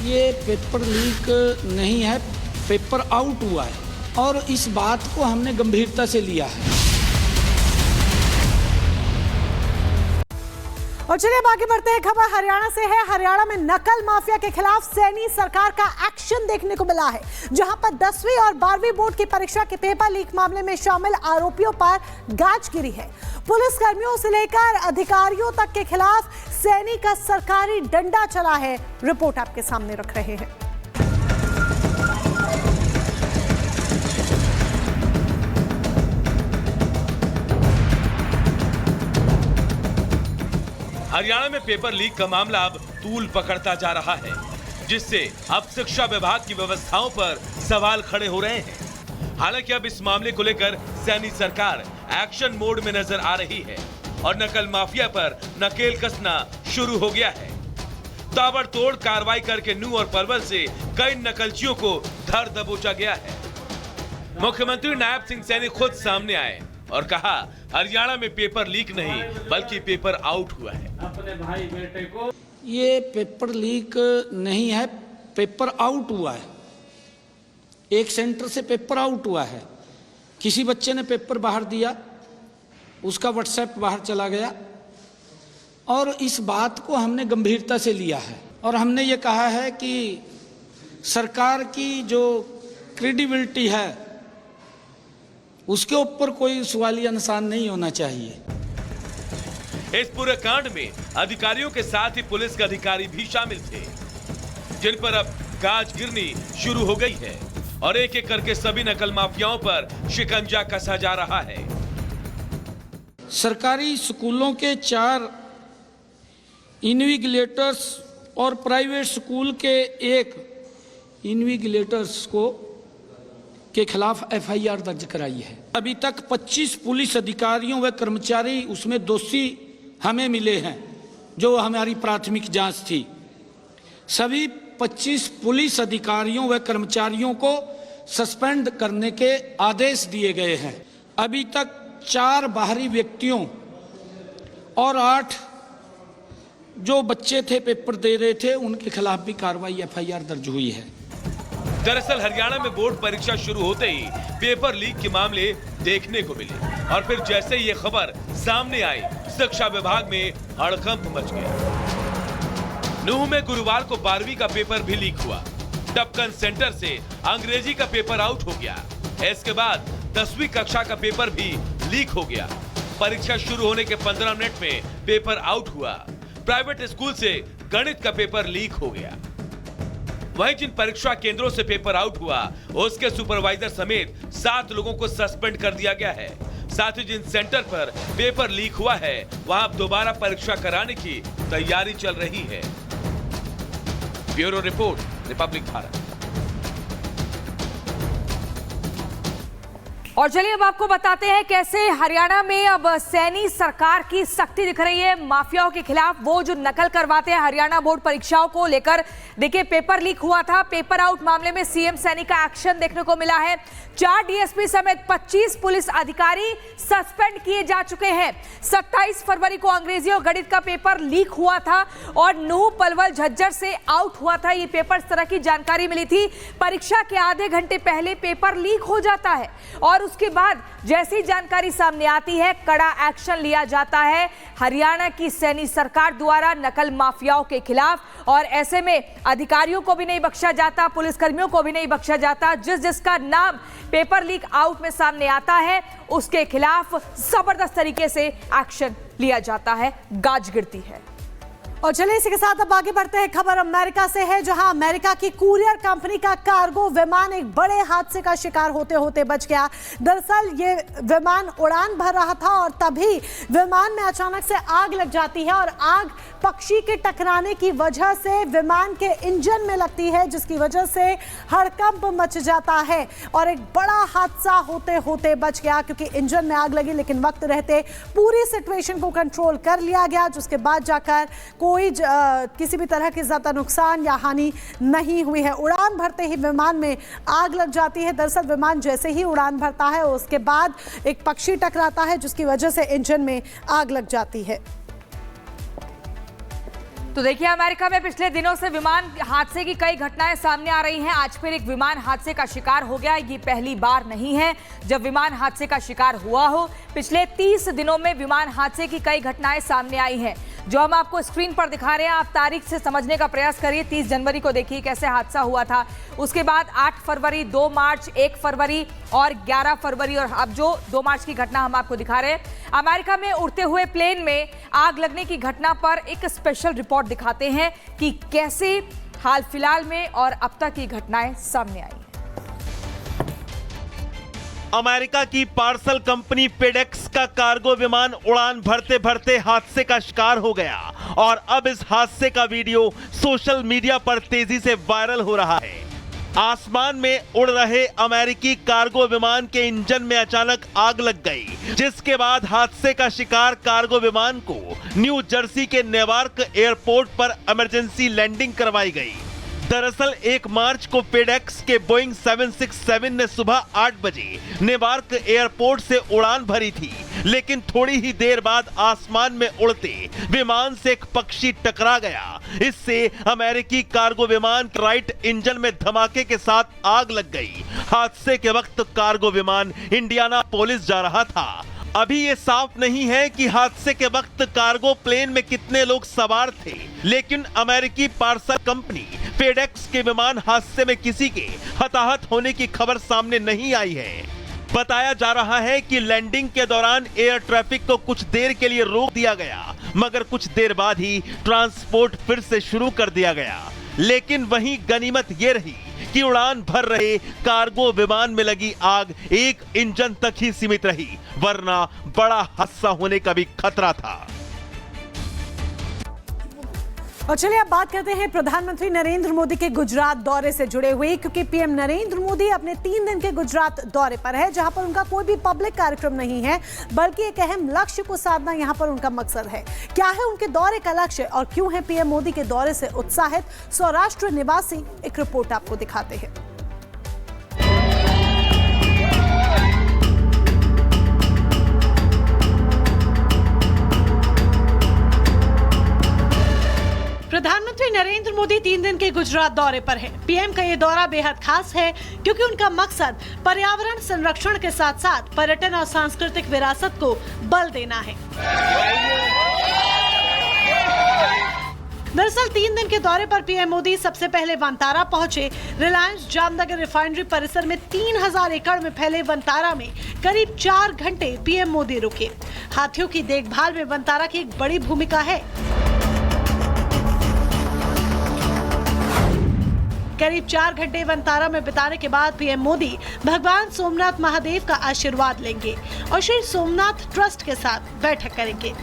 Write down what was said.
ये paper leak नहीं है, पेपर आउट हुआ है और इस बात को हमने गंभीरता से लिया है। और चलिए अब आगे बढ़ते हैं। खबर हरियाणा से है। हरियाणा में नकल माफिया के खिलाफ सैनी सरकार का एक्शन देखने को मिला है, जहां पर 10वीं और 12वीं बोर्ड की परीक्षा के पेपर लीक मामले में शामिल आरोपियों पर गाज गिरी है। पुलिस कर्मियों से लेकर अधिकारियों तक के खिलाफ सैनी का सरकारी डंडा चला है। रिपोर्ट आपके सामने रख रहे हैं। हरियाणा में पेपर लीक का मामला अब तूल पकड़ता जा रहा है, जिससे अब शिक्षा विभाग की व्यवस्थाओं पर सवाल खड़े हो रहे हैं। हालांकि अब इस मामले को लेकर सैनी सरकार एक्शन मोड में नजर आ रही है और नकल माफिया पर नकेल कसना शुरू हो गया है। ताबड़तोड़ कार्रवाई करके नूह और पलवल से कई नकलचियों को धर दबोचा गया है। मुख्यमंत्री नायब सिंह सैनी खुद सामने आए और कहा, हरियाणा में पेपर लीक नहीं बल्कि पेपर आउट हुआ है। अपने भाई बेटे को ये पेपर लीक नहीं है, पेपर आउट हुआ है। एक सेंटर से पेपर आउट हुआ है। किसी बच्चे ने पेपर बाहर दिया, उसका व्हाट्सएप बाहर चला गया और इस बात को हमने गंभीरता से लिया है और हमने ये कहा है कि सरकार की जो क्रेडिबिलिटी है उसके ऊपर कोई सवालिया निशान नहीं होना चाहिए। इस पूरे कांड में अधिकारियों के साथ ही पुलिस के अधिकारी भी शामिल थे, जिन पर अब गाज गिरनी शुरू हो गई है और एक एक करके सभी नकल माफियाओं पर शिकंजा कसा जा रहा है। सरकारी स्कूलों के 4 इन्विजिलेटर्स और प्राइवेट स्कूल के 1 इन्विजिलेटर्स के खिलाफ एफआईआर दर्ज कराई है। अभी तक 25 पुलिस अधिकारियों व कर्मचारी उसमें दोषी हमें मिले हैं, जो हमारी प्राथमिक जांच थी। सभी 25 पुलिस अधिकारियों व कर्मचारियों को सस्पेंड करने के आदेश दिए गए हैं। अभी तक 4 बाहरी व्यक्तियों और 8 जो बच्चे थे पेपर दे रहे थे उनके खिलाफ भी कार्रवाई एफआईआर दर्ज हुई है। दरअसल हरियाणा में बोर्ड परीक्षा शुरू होते ही पेपर लीक के मामले देखने को मिले और फिर जैसे ही ये खबर सामने आई, शिक्षा विभाग में हड़कंप मच गया। नूह में गुरुवार को 12वीं का पेपर भी लीक हुआ। टपकन सेंटर से अंग्रेजी का पेपर आउट हो गया। इसके बाद 10वीं कक्षा का पेपर भी लीक हो गया। परीक्षा शुरू होने के 15 मिनट में पेपर आउट हुआ। प्राइवेट स्कूल से गणित का पेपर लीक हो गया। वहीं जिन परीक्षा केंद्रों से पेपर आउट हुआ उसके सुपरवाइजर समेत 7 लोगों को सस्पेंड कर दिया गया है। साथ ही जिन सेंटर पर पेपर लीक हुआ है वहां अब दोबारा परीक्षा कराने की तैयारी चल रही है। Bureau report, Republic Bharat. और चलिए अब आपको बताते हैं कैसे हरियाणा में अब सैनी सरकार की सख्ती दिख रही है माफियाओं के खिलाफ। वो जो नकल करवाते हैं हरियाणा बोर्ड परीक्षाओं को लेकर, देखिए पेपर लीक हुआ था, पेपर आउट मामले में सीएम सैनी का एक्शन देखने को मिला है। 4 डीएसपी समेत 25 पुलिस अधिकारी सस्पेंड किए जा चुके हैं। 27 फरवरी को अंग्रेजी और गणित का पेपर लीक हुआ था और नूह, पलवल, झज्जर से आउट हुआ था ये पेपर। इस तरह की जानकारी मिली थी। परीक्षा के आधे घंटे पहले पेपर लीक हो जाता है और उसके बाद जैसी जानकारी सामने आती है कड़ा एक्शन लिया जाता है हरियाणा की सैनी सरकार द्वारा नकल माफियाओं के खिलाफ। और ऐसे में अधिकारियों को भी नहीं बख्शा जाता, पुलिसकर्मियों को भी नहीं बख्शा जाता। जिसका नाम पेपर लीक आउट में सामने आता है उसके खिलाफ जबरदस्त तरीके से एक्शन लिया जाता है, गाज गिरती है। और चलिए इसी के साथ अब आगे बढ़ते हैं। खबर अमेरिका से है, जहां अमेरिका की कुरियर कंपनी का कार्गो विमान एक बड़े हादसे का शिकार होते होते बच गया। दरअसल ये विमान उड़ान भर रहा था और तभी विमान में अचानक से आग लग जाती है और आग पक्षी के टकराने की वजह से विमान के इंजन में लगती है, जिसकी वजह से हड़कंप मच जाता है और एक बड़ा हादसा होते होते बच गया, क्योंकि इंजन में आग लगी लेकिन वक्त रहते पूरी सिचुएशन को कंट्रोल कर लिया गया, जिसके बाद जाकर कोई किसी भी तरह की ज्यादा नुकसान या हानि नहीं हुई है। उड़ान भरते ही विमान में आग लग जाती है। दरअसल विमान जैसे ही उड़ान भरता है उसके बाद एक पक्षी टकराता है, जिसकी वजह से इंजन में आग लग जाती है। तो देखिए, अमेरिका में पिछले दिनों से विमान हादसे की कई घटनाएं सामने आ रही हैं। आज फिर एक विमान हादसे का शिकार हो गया। ये पहली बार नहीं है जब विमान हादसे का शिकार हुआ हो। पिछले 30 दिनों में विमान हादसे की कई घटनाएं सामने आई हैं, जो हम आपको स्क्रीन पर दिखा रहे हैं। आप तारीख से समझने का प्रयास करिए। 30 जनवरी को देखिए कैसे हादसा हुआ था। उसके बाद 8 फरवरी, 2 मार्च, 1 फरवरी और 11 फरवरी, और अब जो 2 मार्च की घटना हम आपको दिखा रहे हैं। अमेरिका में उड़ते हुए प्लेन में आग लगने की घटना पर एक स्पेशल रिपोर्ट दिखाते हैं कि कैसे हाल फिलहाल में और अब तक की घटनाएं सामने आई। अमेरिका की पार्सल कंपनी फेडेक्स का कार्गो विमान उड़ान भरते भरते हादसे का शिकार हो गया और अब इस हादसे का वीडियो सोशल मीडिया पर तेजी से वायरल हो रहा है। आसमान में उड़ रहे अमेरिकी कार्गो विमान के इंजन में अचानक आग लग गई, जिसके बाद हादसे का शिकार कार्गो विमान को न्यू जर्सी के नेवार्क एयरपोर्ट पर इमरजेंसी लैंडिंग करवाई गई। दरअसल 1 मार्च को फेडेक्स के बोइंग 767 ने सुबह 8 बजे नेवार्क एयरपोर्ट से उड़ान भरी थी, लेकिन थोड़ी ही देर बाद आसमान में उड़ते विमान से एक पक्षी टकरा गया। इससे अमेरिकी कार्गो विमान राइट इंजन में धमाके के साथ आग लग गई। हादसे के वक्त कार्गो विमान इंडियानापोलिस जा रहा था। अभी ये साफ नहीं है कि हादसे के वक्त कार्गो प्लेन में कितने लोग सवार थे, लेकिन अमेरिकी पार्सल कंपनी फेडेक्स के विमान हादसे में किसी के हताहत होने की खबर सामने नहीं आई है। बताया जा रहा है कि लैंडिंग के दौरान एयर ट्रैफिक को कुछ देर के लिए रोक दिया गया, मगर कुछ देर बाद ही ट्रांसपोर्ट फिर से शुरू कर दिया गया। लेकिन वहीं गनीमत ये रही कि उड़ान भर रहे कार्गो विमान में लगी आग एक इंजन तक ही सीमित रही, वरना बड़ा हादसा होने का भी खतरा था। और चलिए अब बात करते हैं प्रधानमंत्री नरेंद्र मोदी के गुजरात दौरे से जुड़े हुए, क्योंकि पीएम नरेंद्र मोदी अपने 3 दिन के गुजरात दौरे पर है, जहां पर उनका कोई भी पब्लिक कार्यक्रम नहीं है, बल्कि एक अहम लक्ष्य को साधना यहां पर उनका मकसद है। क्या है उनके दौरे का लक्ष्य और क्यों है पीएम मोदी के दौरे से उत्साहित सौराष्ट्र निवासी, एक रिपोर्ट आपको दिखाते हैं। प्रधानमंत्री नरेंद्र मोदी 3 दिन के गुजरात दौरे पर हैं। पीएम का ये दौरा बेहद खास है, क्योंकि उनका मकसद पर्यावरण संरक्षण के साथ साथ पर्यटन और सांस्कृतिक विरासत को बल देना है। दरअसल 3 दिन के दौरे पर पीएम मोदी सबसे पहले वनतारा पहुंचे। रिलायंस जामनगर रिफाइनरी परिसर में 3000 एकड़ में फैले वनतारा में करीब 4 घंटे पीएम मोदी रुके। हाथियों की देखभाल में वनतारा की एक बड़ी भूमिका है। करीब 4 घंटे वनतारा में बिताने के बाद पीएम मोदी भगवान सोमनाथ महादेव का आशीर्वाद लेंगे और श्री सोमनाथ ट्रस्ट के साथ बैठक करेंगे।